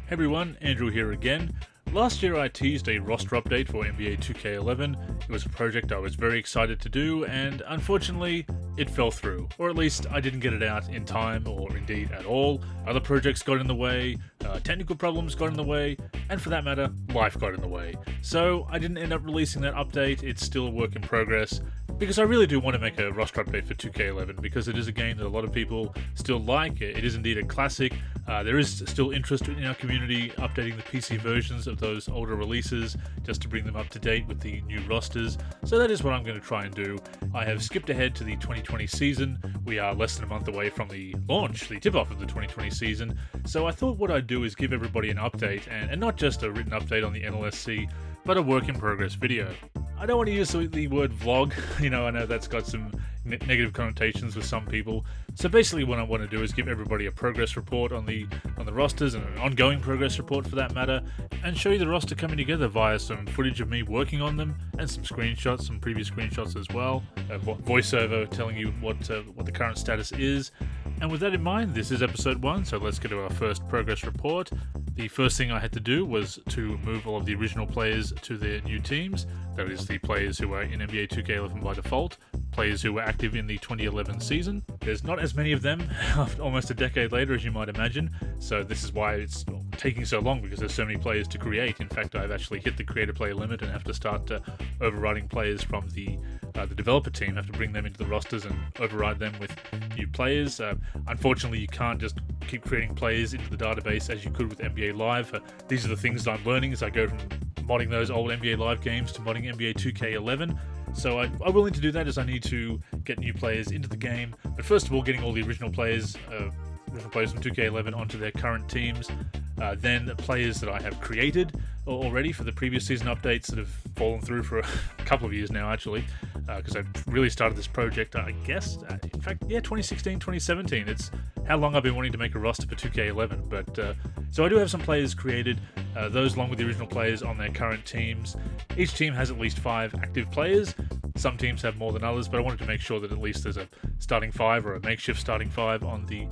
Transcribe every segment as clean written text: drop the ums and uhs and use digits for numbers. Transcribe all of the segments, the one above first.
Hey everyone, Andrew here again. Last year I teased a roster update for NBA 2K11. It was a project I was very excited to do, and unfortunately, it fell through. Or at least I didn't get it out in time, or indeed at all. Other projects got in the way, technical problems got in the way, and for that matter, life got in the way. So I didn't end up releasing that update. It's still a work in progress, because I really do want to make a roster update for 2K11, because it is a game that a lot of people still like. It is indeed a classic. There is still interest in our community updating the PC versions of those older releases just to bring them up to date with the new rosters. So that is what I'm going to try and do. I have skipped ahead to the 2020 season. We are less than a month away from the launch, the tip-off of the 2020 season. So I thought what I'd do is give everybody an update, and not just a written update on the NLSC, but a work in progress video. I don't want to use the word vlog. I know that's got some negative connotations with some people. So basically what I want to do is give everybody a progress report on the rosters, and an ongoing progress report for that matter, and show you the roster coming together via some footage of me working on them, and some screenshots, some previous screenshots as well, voiceover telling you what the current status is. And with that in mind, this is episode 1, so let's get to our first progress report. The first thing I had to do was to move all of the original players to their new teams. That is, the players who are in NBA 2K11 by default, players who were active in the 2011 season. There's not as many of them almost a decade later, as you might imagine, so this is why it's taking so long, because there's so many players to create. In fact, I've actually hit the creator player limit and have to start overriding players from the developer team. I have to bring them into the rosters and override them with new players. Unfortunately, you can't just keep creating players into the database as you could with NBA Live. These are the things that I'm learning as I go from modding those old NBA Live games to modding NBA 2K11. So I'm willing to do that, as I need to get new players into the game. But first of all, getting all the original players from 2K11 onto their current teams. Then the players that I have created already for the previous season updates that have fallen through for a couple of years now, actually, because I've really started this project, I guess, in fact, 2016, 2017. It's how long I've been wanting to make a roster for 2K11. But so I do have some players created, those along with the original players on their current teams. Each team has at least 5 active players. Some teams have more than others, but I wanted to make sure that at least there's a starting 5 or a makeshift starting 5 on the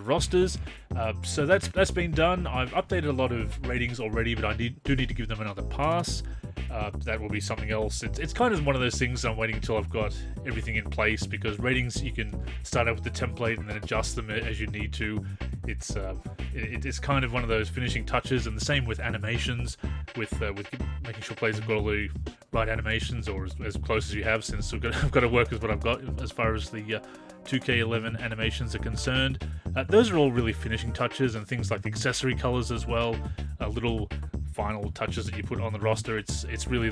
rosters. So that's been done. I've updated a lot of ratings already, but I do need to give them another pass. That will be something else. It's kind of one of those things I'm waiting until I've got everything in place, because ratings, you can start out with the template and then adjust them as you need to. It's kind of one of those finishing touches, and the same with animations, with making sure players have got all the right animations, or as close as you have, since I've got to work with what I've got as far as the 2K11 animations are concerned. Those are all really finishing touches, and things like accessory colors as well, little final touches that you put on the roster. It's really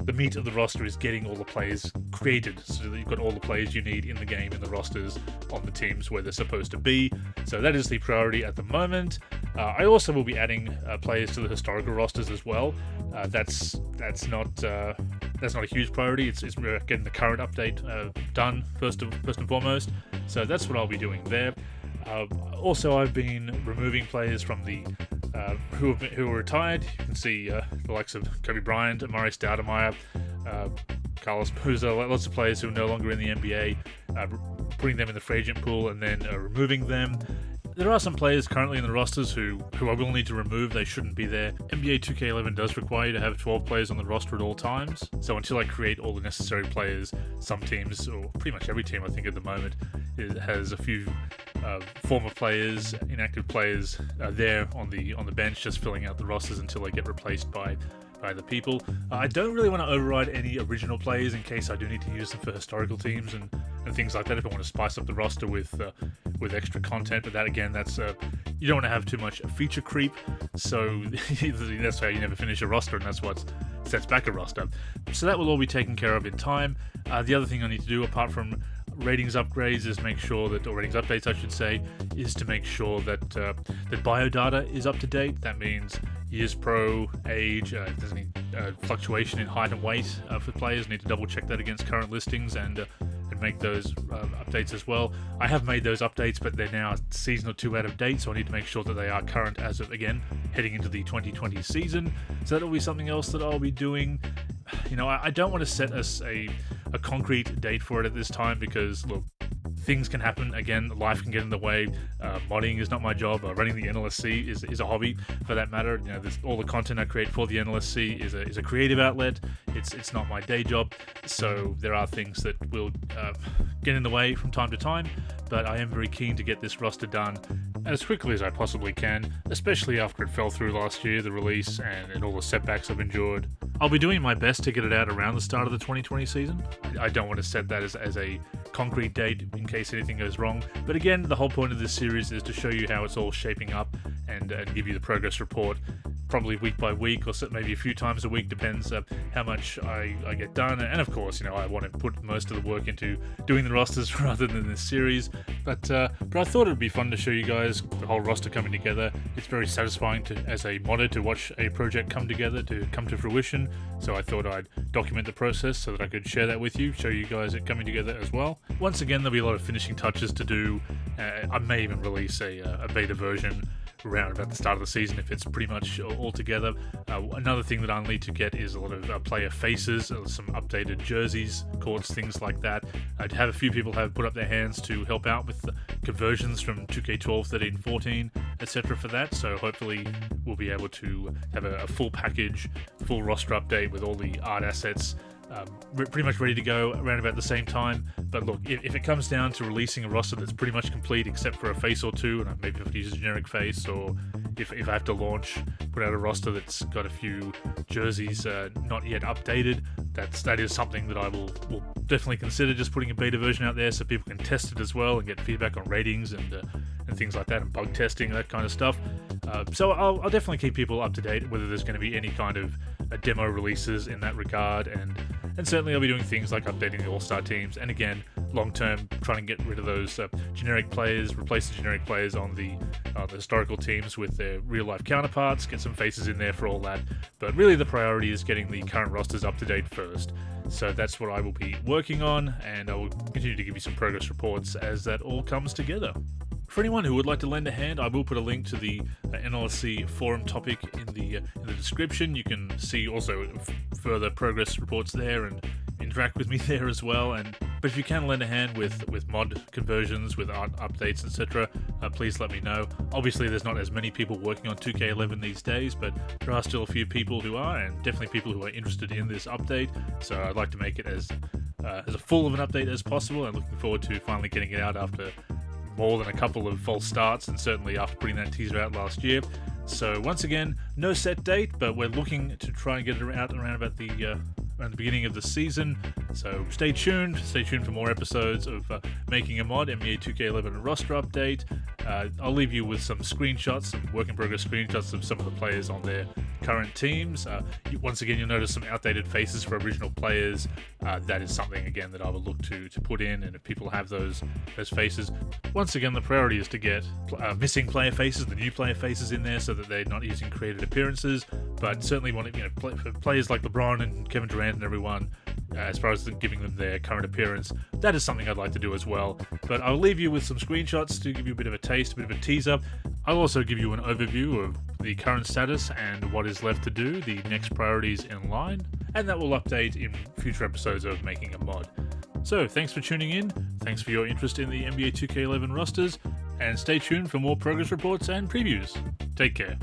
the meat of the roster is getting all the players created, so that you've got all the players you need in the game, in the rosters, on the teams where they're supposed to be. So that is the priority at the moment. I also will be adding players to the historical rosters as well. That's not a huge priority. It's getting the current update done first and foremost. So that's what I'll be doing there. Also, I've been removing players from the who are retired. You can see the likes of Kobe Bryant, Amari Stoudemire, Carlos Boozer, lots of players who are no longer in the NBA, putting them in the free agent pool and then removing them. There are some players currently in the rosters who I will need to remove. They shouldn't be there. NBA 2K11 does require you to have 12 players on the roster at all times. So until I create all the necessary players, some teams, or pretty much every team I think at the moment, has a few former players, inactive players there on the bench, just filling out the rosters until they get replaced by the people. I don't really want to override any original players in case I do need to use them for historical teams and things like that, if I want to spice up the roster with extra content. But that, again, that's you don't want to have too much feature creep, so that's how you never finish a roster, and that's what sets back a roster. So that will all be taken care of in time. The other thing I need to do, apart from ratings upgrades, is make sure that, or ratings updates I should say, is to make sure that that biodata is up to date. That means years pro, age, if there's any fluctuation in height and weight for players, need to double check that against current listings and make those updates as well. I have made those updates, but they're now a season or 2 out of date, so I need to make sure that they are current as of, again, heading into the 2020 season. So that'll be something else that I'll be doing. I don't want to set us a concrete date for it at this time because, look, things can happen. Again, life can get in the way. Modding is not my job. Running the NLSC is a hobby, for that matter. All the content I create for the NLSC is a creative outlet. It's not my day job, so there are things that will get in the way from time to time. But I am very keen to get this roster done as quickly as I possibly can, especially after it fell through last year, the release, and all the setbacks I've endured. I'll be doing my best to get it out around the start of the 2020 season. I don't want to set that as a concrete date in case anything goes wrong. But again, the whole point of this series is to show you how it's all shaping up and give you the progress report, probably week by week or maybe a few times a week, depends how much I get done. And of course, I want to put most of the work into doing the rosters rather than this series. But I thought it would be fun to show you guys the whole roster coming together. It's very satisfying as a modder to watch a project come together, to come to fruition. So I thought I'd document the process so that I could share that with you, show you guys it coming together as well. Once again, there'll be a lot of finishing touches to do. I may even release a beta version around about the start of the season if it's pretty much all together. Another thing that I'll need to get is a lot of player faces, some updated jerseys, courts, things like that. I'd have a few people have put up their hands to help out with the conversions from 2K12, 13, 14, etc. for that, so hopefully we'll be able to have a full package, full roster update with all the art assets pretty much ready to go around about the same time. But look, if it comes down to releasing a roster that's pretty much complete except for a face or two, and maybe I have to use a generic face, or if I have to put out a roster that's got a few jerseys not yet updated, that is something that I will definitely consider, just putting a beta version out there so people can test it as well and get feedback on ratings and things like that, and bug testing, that kind of stuff. So I'll definitely keep people up to date whether there's going to be any kind of demo releases in that regard, and certainly I'll be doing things like updating the all-star teams, and again, long-term, trying to get rid of those generic players, replace the generic players on the historical teams with their real-life counterparts, get some faces in there for all that. But really the priority is getting the current rosters up to date first. So that's what I will be working on, and I will continue to give you some progress reports as that all comes together. For anyone who would like to lend a hand, I will put a link to the NLSC forum topic in the description. You can see also further progress reports there and interact with me there as well. But if you can lend a hand with mod conversions, with art updates, etc., please let me know. Obviously, there's not as many people working on 2K11 these days, but there are still a few people who are, and definitely people who are interested in this update. So I'd like to make it as a full of an update as possible. I'm looking forward to finally getting it out after more than a couple of false starts, and certainly after putting that teaser out last year. So once again, no set date, but we're looking to try and get it out around about the beginning of the season. So stay tuned for more episodes of Making a Mod, NBA 2K11 roster update. I'll leave you with some screenshots, some work in progress screenshots of some of the players on their current teams. Once again, you'll notice some outdated faces for original players. That is something again that I will look to put in, and if people have those faces, once again the priority is to get missing player faces, the new player faces in there, so that they're not using created appearances. But certainly want to, for players like LeBron and Kevin Durant and everyone, as far as giving them their current appearance, that is something I'd like to do as well. But I'll leave you with some screenshots to give you a bit of a taste, a bit of a teaser. I'll also give you an overview of the current status and what is left to do, the next priorities in line, and that will update in future episodes of Making a Mod. So thanks for tuning in, thanks for your interest in the NBA 2K11 rosters, and stay tuned for more progress reports and previews. Take care.